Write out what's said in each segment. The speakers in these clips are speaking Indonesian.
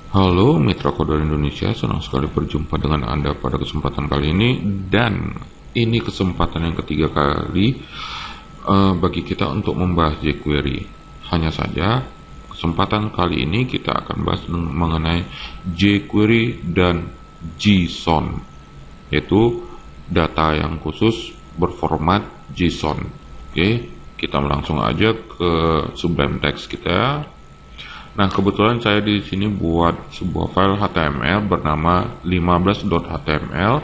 Halo Mitra Coder Indonesia, senang sekali berjumpa dengan Anda pada kesempatan kali ini. Dan ini kesempatan yang ketiga kali bagi kita untuk membahas jQuery. Hanya saja kesempatan kali ini kita akan bahas mengenai jQuery dan JSON, yaitu data yang khusus berformat JSON. Oke, kita langsung aja ke Sublime Text kita. Nah, kebetulan saya di sini buat sebuah file HTML bernama 15.html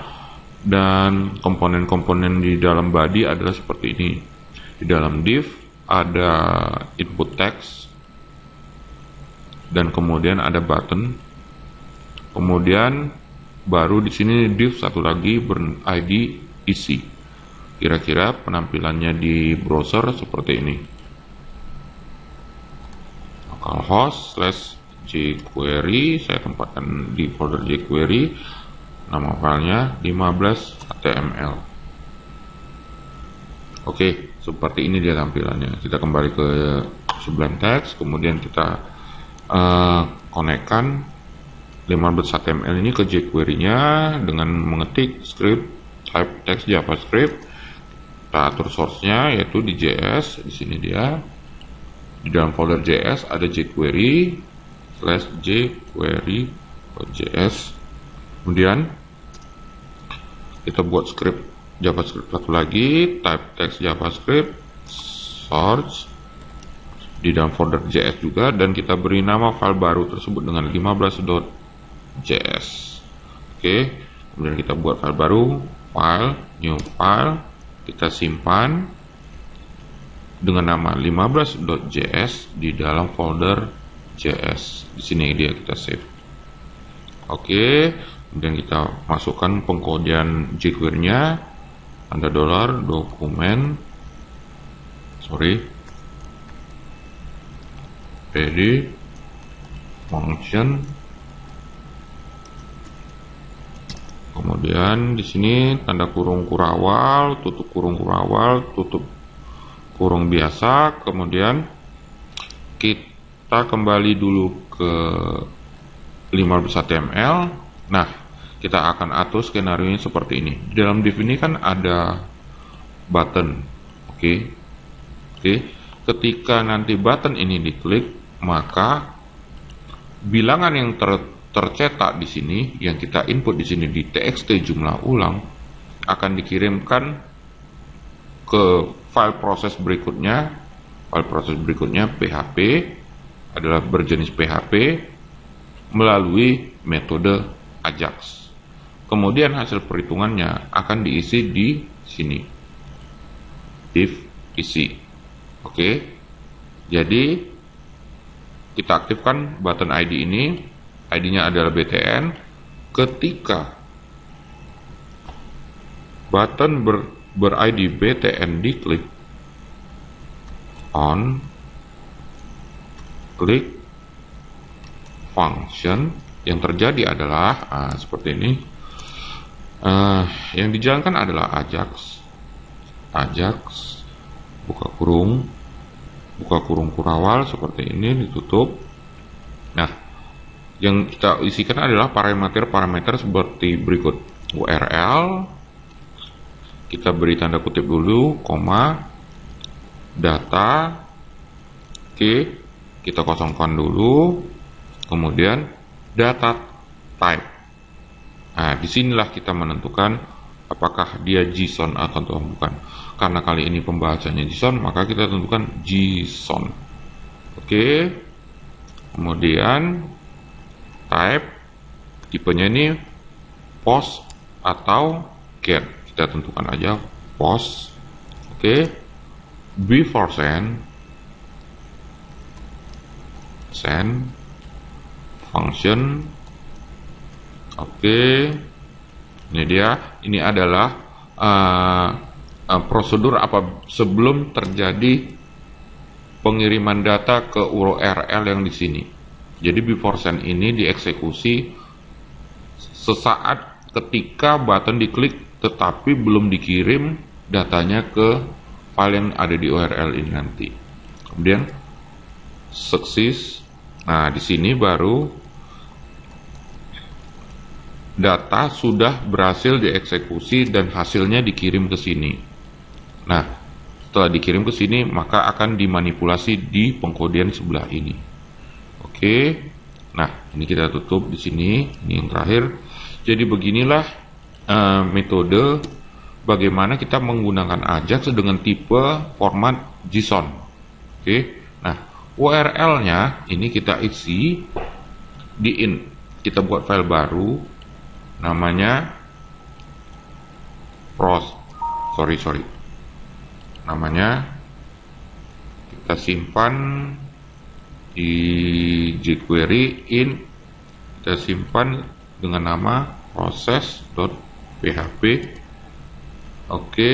dan komponen-komponen di dalam body adalah seperti ini. Di dalam div ada input text dan kemudian ada button. Kemudian baru di sini div satu lagi ber-id isi. Kira-kira penampilannya di browser seperti ini. Localhost /jQuery, saya tempatkan di folder jQuery, nama filenya 15html. Oke, seperti ini dia tampilannya. Kita kembali ke Sublime Text, kemudian kita konekkan 15html ini ke jQuery-nya dengan mengetik script type text JavaScript. Kita atur source-nya yaitu di JS, di sini dia. Di dalam folder JS ada jQuery /jQuery.js. Kemudian kita buat script JavaScript satu lagi, type text JavaScript, source di dalam folder JS juga, dan kita beri nama file baru tersebut dengan 15.js. Oke, kemudian kita buat file baru, file, new file, kita simpan dengan nama 15.js di dalam folder JS. Di sini dia kita save. Oke, kemudian kita masukkan pengkodean jQuery-nya, tanda dolar, dokumen, ready, function. Kemudian di sini tanda kurung kurawal, tutup kurung kurawal, tutup kurung biasa. Kemudian kita kembali dulu ke 15html. Nah, kita akan atur skenario ini seperti ini. Di dalam div ini kan ada button. Oke. Ketika nanti button ini diklik, maka bilangan yang tercetak di sini, yang kita input di sini di txt jumlah ulang, akan dikirimkan ke file proses berikutnya. File proses berikutnya PHP adalah berjenis PHP melalui metode Ajax. Kemudian hasil perhitungannya akan diisi di sini, div isi. Oke, jadi kita aktifkan button ID ini. ID-nya adalah btn. Ketika button ber-ID btn diklik, on, klik function, yang terjadi adalah seperti ini. Yang dijalankan adalah Ajax, buka kurung kurawal seperti ini, ditutup. Nah, yang kita isikan adalah parameter seperti berikut. URL, kita beri tanda kutip dulu, koma, data, oke, kita kosongkan dulu, kemudian data type. Nah, disinilah kita menentukan apakah dia JSON atau bukan. Karena kali ini pembahasannya JSON, maka kita tentukan JSON. Oke, kemudian type, tipenya ini post atau get. Kita tentukan aja post. Oke, before send function. Oke, ini dia. Ini adalah prosedur apa sebelum terjadi pengiriman data ke URL yang di sini. Jadi before send ini dieksekusi sesaat ketika button diklik tetapi belum dikirim datanya ke file yang ada di URL ini nanti. Kemudian success. Nah, di sini baru data sudah berhasil dieksekusi dan hasilnya dikirim ke sini. Nah, setelah dikirim ke sini, maka akan dimanipulasi di pengkodean sebelah ini. Oke. Nah, ini kita tutup di sini. Ini yang terakhir. Jadi beginilah metode bagaimana kita menggunakan AJAX dengan tipe format JSON. Oke. Nah, URL-nya ini kita isi di kita buat file baru namanya namanya kita simpan di jQuery kita simpan dengan nama process.php. Oke,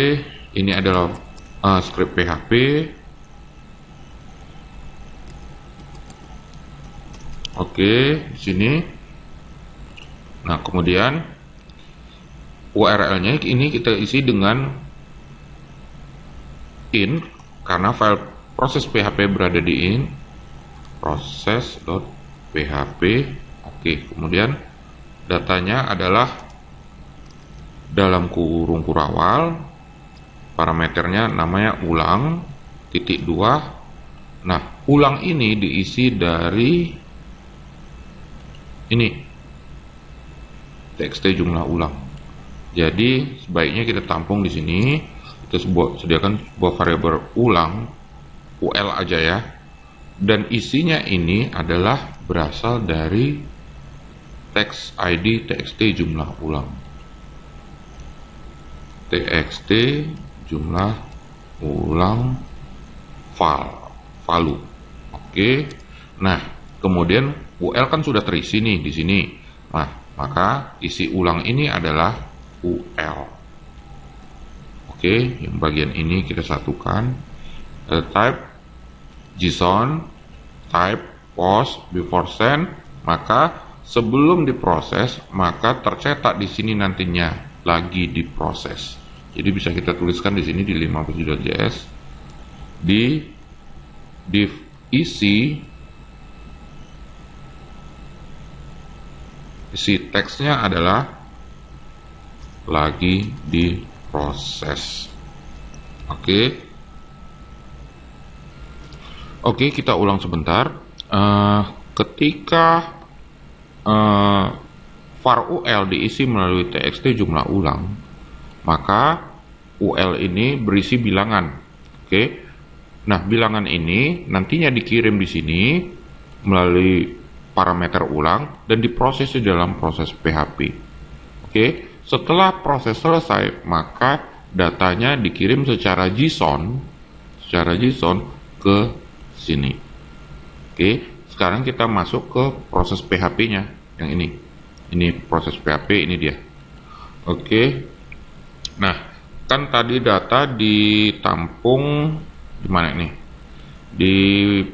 ini adalah script PHP. Oke, di sini. Nah, kemudian URL-nya ini kita isi dengan karena file proses PHP berada di process.php. Oke, kemudian datanya adalah dalam kurung kurawal, parameternya namanya ulang titik 2. Nah, ulang ini diisi dari ini txt jumlah ulang. Jadi sebaiknya kita tampung di sini, kita sediakan sebuah variabel ulang ul aja ya, dan isinya ini adalah berasal dari text id txt jumlah ulang, txt jumlah ulang value. Oke. Nah, kemudian ul kan sudah terisi nih di sini. Nah, maka isi ulang ini adalah ul. Oke, yang bagian ini kita satukan. Type JSON, type post before send, maka sebelum diproses maka tercetak di sini nantinya lagi diproses. Jadi bisa kita tuliskan di sini di 57.js di div isi teksnya adalah lagi diproses. Oke, kita ulang sebentar. Ketika var ul diisi melalui txt jumlah ulang, maka ul ini berisi bilangan. Oke. Nah, bilangan ini nantinya dikirim di sini melalui parameter ulang dan diproses di dalam proses PHP. Oke, setelah proses selesai, maka datanya dikirim secara JSON ke sini. Oke, sekarang kita masuk ke proses PHP-nya yang ini. Ini proses PHP, ini dia. Oke. Nah, kan tadi data ditampung di mana ini? Di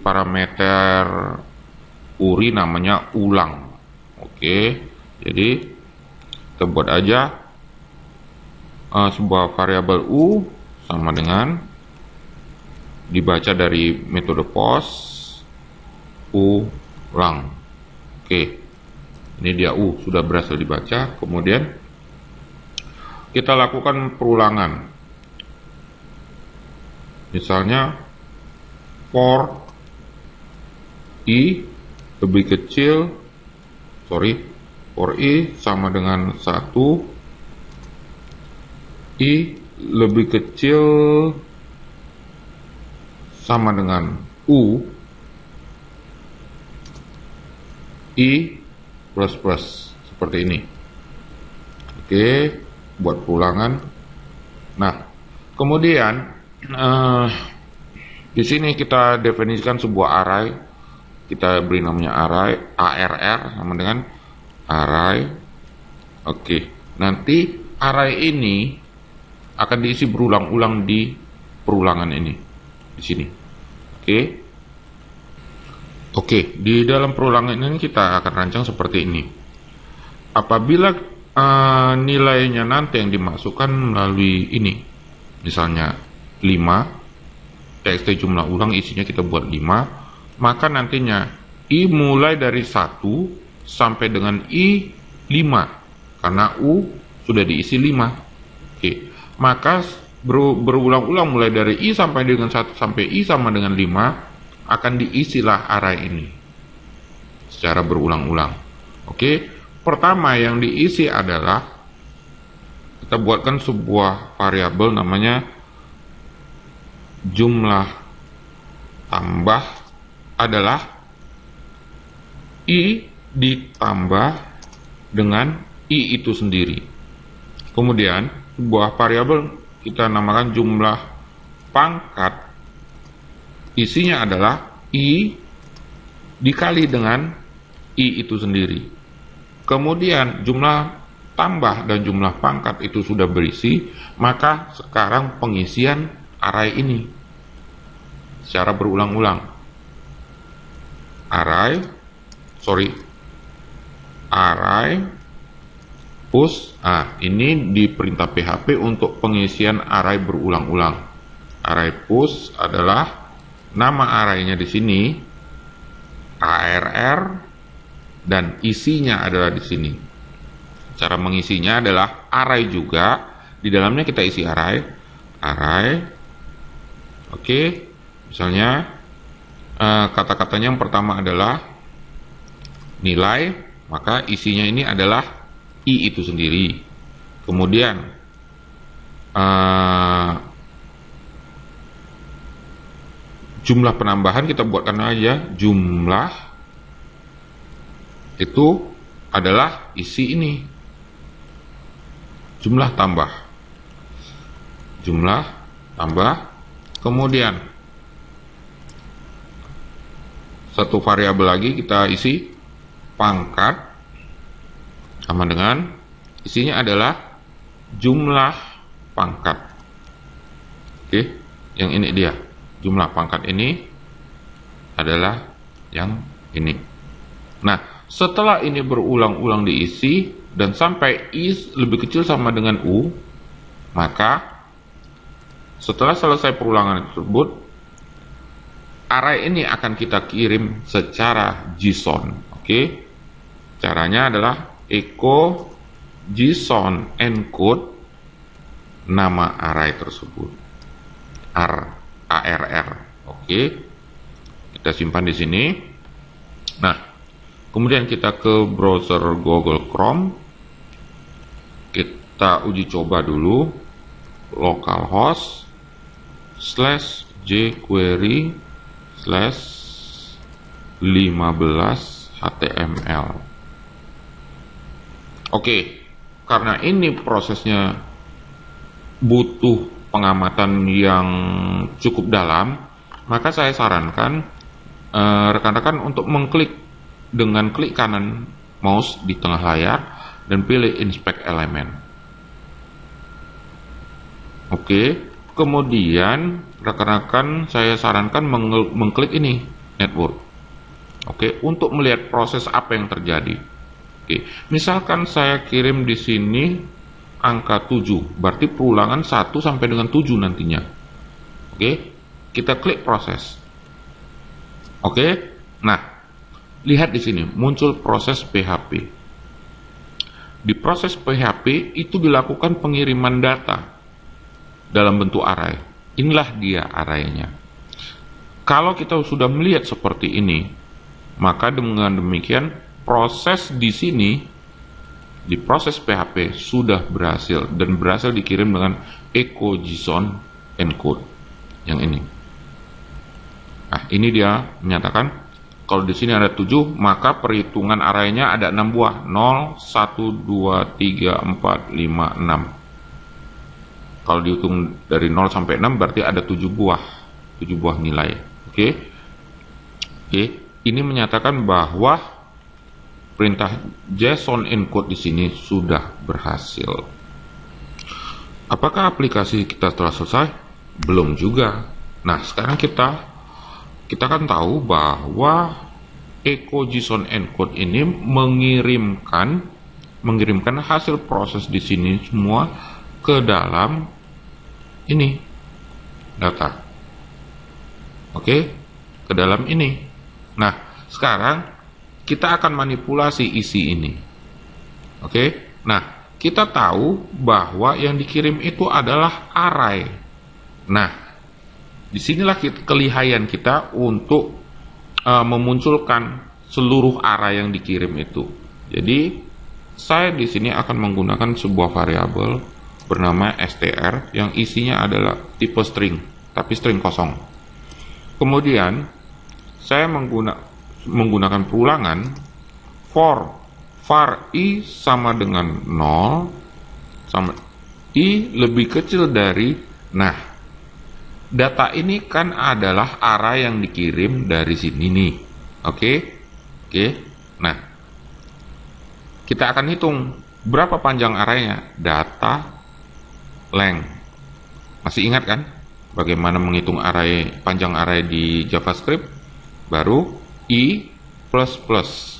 parameter URI namanya ulang. Oke. Jadi kita buat aja sebuah variabel u sama dengan dibaca dari metode post ulang. Oke, ini dia sudah berhasil dibaca. Kemudian kita lakukan perulangan. Misalnya for i lebih kecil, for i sama dengan 1, i lebih kecil sama dengan u, i plus plus, seperti ini. Oke, buat perulangan. Nah, kemudian di sini kita definisikan sebuah array. Kita beri namanya array, arr sama dengan array. Oke, nanti array ini akan diisi berulang-ulang di perulangan ini, di sini. Oke, di dalam perulangan ini kita akan rancang seperti ini. Apabila nilainya nanti yang dimasukkan melalui ini, misalnya 5, txt jumlah ulang isinya kita buat 5, maka nantinya i mulai dari 1 sampai dengan i 5, karena U sudah diisi 5. Oke, maka berulang-ulang mulai dari I sampai dengan 1 sampai I sama dengan 5 akan diisilah array ini secara berulang-ulang. Oke, pertama yang diisi adalah kita buatkan sebuah variabel namanya jumlah tambah adalah I ditambah dengan I itu sendiri. Kemudian sebuah variabel kita namakan jumlah pangkat, isinya adalah I dikali dengan I itu sendiri. Kemudian jumlah tambah dan jumlah pangkat itu sudah berisi, maka sekarang pengisian array ini secara berulang-ulang. Array push. Ini di perintah PHP untuk pengisian array berulang-ulang. Array push adalah nama arraynya di sini arr dan isinya adalah di sini. Cara mengisinya adalah array juga, di dalamnya kita isi array. Oke, misalnya kata-katanya yang pertama adalah nilai, maka isinya ini adalah I itu sendiri. Kemudian jumlah penambahan kita buatkan aja jumlah itu adalah isi ini, jumlah tambah. Kemudian satu variabel lagi kita isi pangkat, sama dengan isinya adalah jumlah pangkat. Oke, yang ini dia jumlah pangkat, ini adalah yang ini. Nah, setelah ini berulang-ulang diisi dan sampai I lebih kecil sama dengan U, maka setelah selesai perulangan tersebut, array ini akan kita kirim secara JSON. Oke, caranya adalah echo JSON encode nama array tersebut, arr. Oke, kita simpan di sini. Nah, kemudian kita ke browser Google Chrome, kita uji coba dulu localhost /jQuery/15 HTML. Oke, karena ini prosesnya butuh pengamatan yang cukup dalam, maka saya sarankan rekan-rekan untuk mengklik dengan klik kanan mouse di tengah layar dan pilih inspect element. Oke, kemudian rekan-rekan saya sarankan mengklik ini network. Oke, untuk melihat proses apa yang terjadi. Oke, misalkan saya kirim di sini angka 7, berarti perulangan 1 sampai dengan 7 nantinya. Oke, kita klik proses. Oke, nah, lihat di sini muncul proses PHP. Di proses PHP itu dilakukan pengiriman data dalam bentuk array. Inilah dia arraynya. Kalau kita sudah melihat seperti ini, maka dengan demikian proses di sini, di proses PHP sudah berhasil dan berhasil dikirim dengan echo JSON encode yang ini. Nah, ini dia menyatakan kalau di sini ada 7, maka perhitungan arraynya ada 6 buah. 0, 1, 2, 3, 4, 5, 6. Kalau dihitung dari 0 sampai 6 berarti ada 7 buah nilai. Oke. Ini menyatakan bahwa perintah JSON encode di sini sudah berhasil. Apakah aplikasi kita telah selesai? Belum juga. Nah, sekarang kita kan tahu bahwa echo JSON encode ini mengirimkan hasil proses di sini semua ke dalam ini data. Oke, ke dalam ini. Nah, sekarang kita akan manipulasi isi ini. Oke. Nah, kita tahu bahwa yang dikirim itu adalah array. Nah, disinilah kelihayan kita untuk memunculkan seluruh array yang dikirim itu. Jadi, saya di sini akan menggunakan sebuah variabel bernama str yang isinya adalah tipe string, tapi string kosong. Kemudian, saya menggunakan perulangan for var i sama dengan 0 sama i lebih kecil dari. Nah, data ini kan adalah array yang dikirim dari sini nih. Oke. Nah, kita akan hitung berapa panjang arraynya. Data length. Masih ingat kan bagaimana menghitung panjang array di JavaScript? Baru i plus.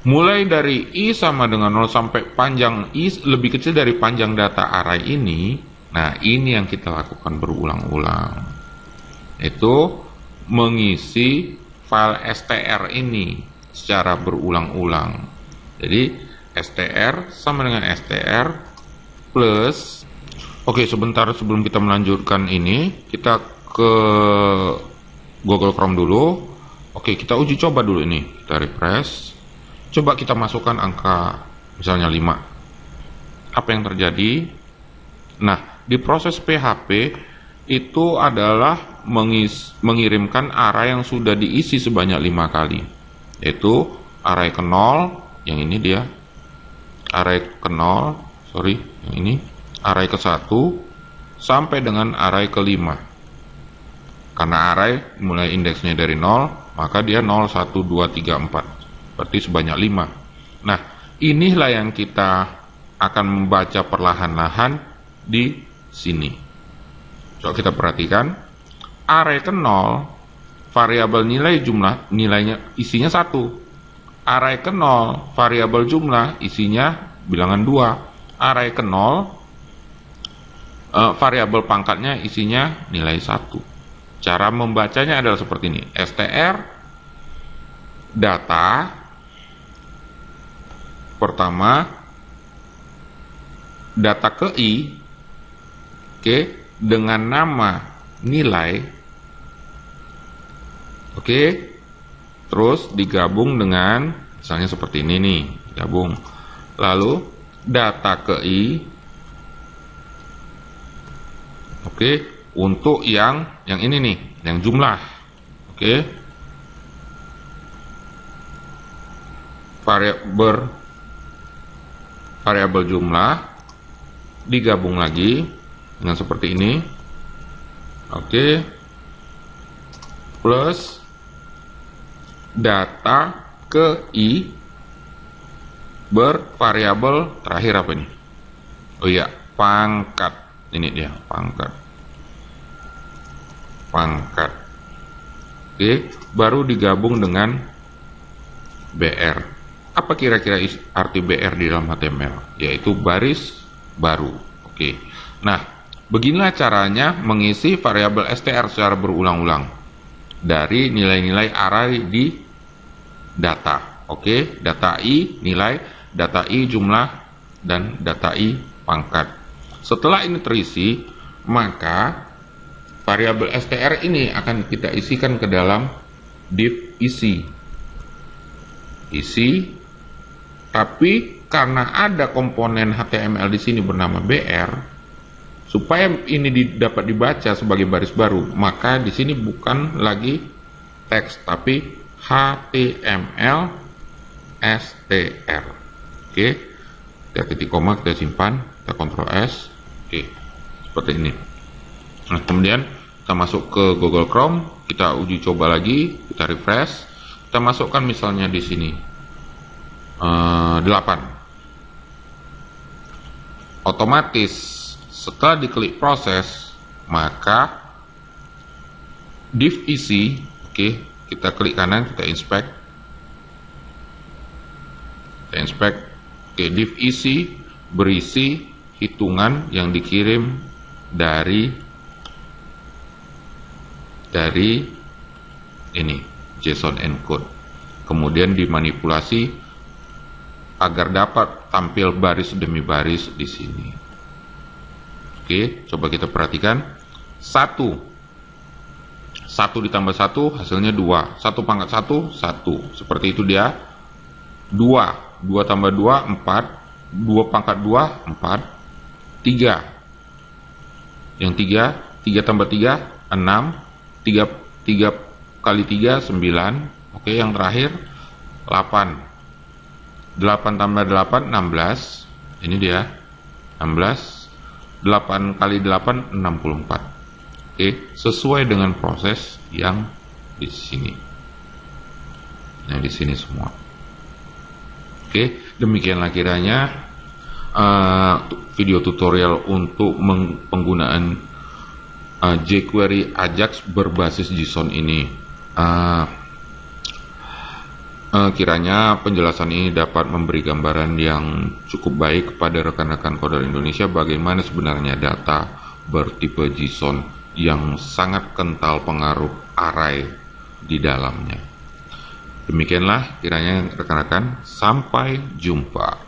Mulai dari i sama dengan 0 sampai panjang i lebih kecil dari panjang data array ini. Nah, ini yang kita lakukan berulang-ulang. Itu mengisi file str ini secara berulang-ulang. Jadi, str sama dengan str plus. Oke, sebentar sebelum kita melanjutkan ini, kita ke Google Chrome dulu. Oke, kita uji coba dulu ini. Kita refresh. Coba kita masukkan angka misalnya 5. Apa yang terjadi? Nah, di proses PHP itu adalah mengirimkan array yang sudah diisi sebanyak 5 kali. Yaitu array ke 0, yang ini dia. Array ke 0, yang ini. Array ke 1 sampai dengan array ke 5. Karena array mulai indeksnya dari 0, maka dia 0, 1, 2, 3, 4. Berarti sebanyak 5. Nah, inilah yang kita akan membaca perlahan-lahan di sini. Coba kita perhatikan. Array ke 0, variabel nilai jumlah, nilainya isinya 1. Array ke 0, variabel jumlah, isinya bilangan 2. Array ke 0, variabel pangkatnya isinya nilai 1. Cara membacanya adalah seperti ini. str data pertama, data ke i, dengan nama nilai, terus digabung dengan misalnya seperti ini nih, gabung. Lalu data ke i, untuk yang ini nih, yang jumlah, variabel jumlah digabung lagi dengan seperti ini, plus data ke i bervariabel terakhir apa ini? Oh iya, pangkat. Ini dia, pangkat. Baru digabung dengan br. Apa kira-kira arti BR di dalam HTML? Yaitu baris baru. Nah, beginilah caranya mengisi variabel str secara berulang-ulang dari nilai-nilai array di data. Data i nilai, data i jumlah, dan data i pangkat. Setelah ini terisi, maka variabel str ini akan kita isikan ke dalam div isi. Tapi karena ada komponen HTML di sini bernama BR, supaya ini dapat dibaca sebagai baris baru, maka di sini bukan lagi teks tapi HTML str. Kita titik koma, kita simpan, kita Ctrl S. Seperti ini. Nah, kemudian kita masuk ke Google Chrome, kita uji coba lagi, kita refresh, kita masukkan misalnya di sini 8. Otomatis setelah diklik proses, maka div isi, kita klik kanan, kita inspect, div isi berisi hitungan yang dikirim dari ini JSON encode, kemudian dimanipulasi agar dapat tampil baris demi baris di sini. Oke, coba kita perhatikan. 1 ditambah 1 hasilnya 2. 1 pangkat 1, 1. Seperti itu dia. 2 tambah 2, 4. 2 pangkat 2, 4. 3. Yang 3 tambah 3, 6. 3 kali 3, 9. Oke, yang terakhir 8. 8 tambah 8, 16. Ini dia. 16. 8 kali 8, 64. Oke, sesuai dengan proses yang di sini. Yang di sini semua. Oke, demikianlah kiranya video tutorial untuk penggunaan jQuery Ajax berbasis JSON ini. Kiranya penjelasan ini dapat memberi gambaran yang cukup baik kepada rekan-rekan coder Indonesia bagaimana sebenarnya data bertipe JSON yang sangat kental pengaruh array di dalamnya. Demikianlah kiranya rekan-rekan, sampai jumpa.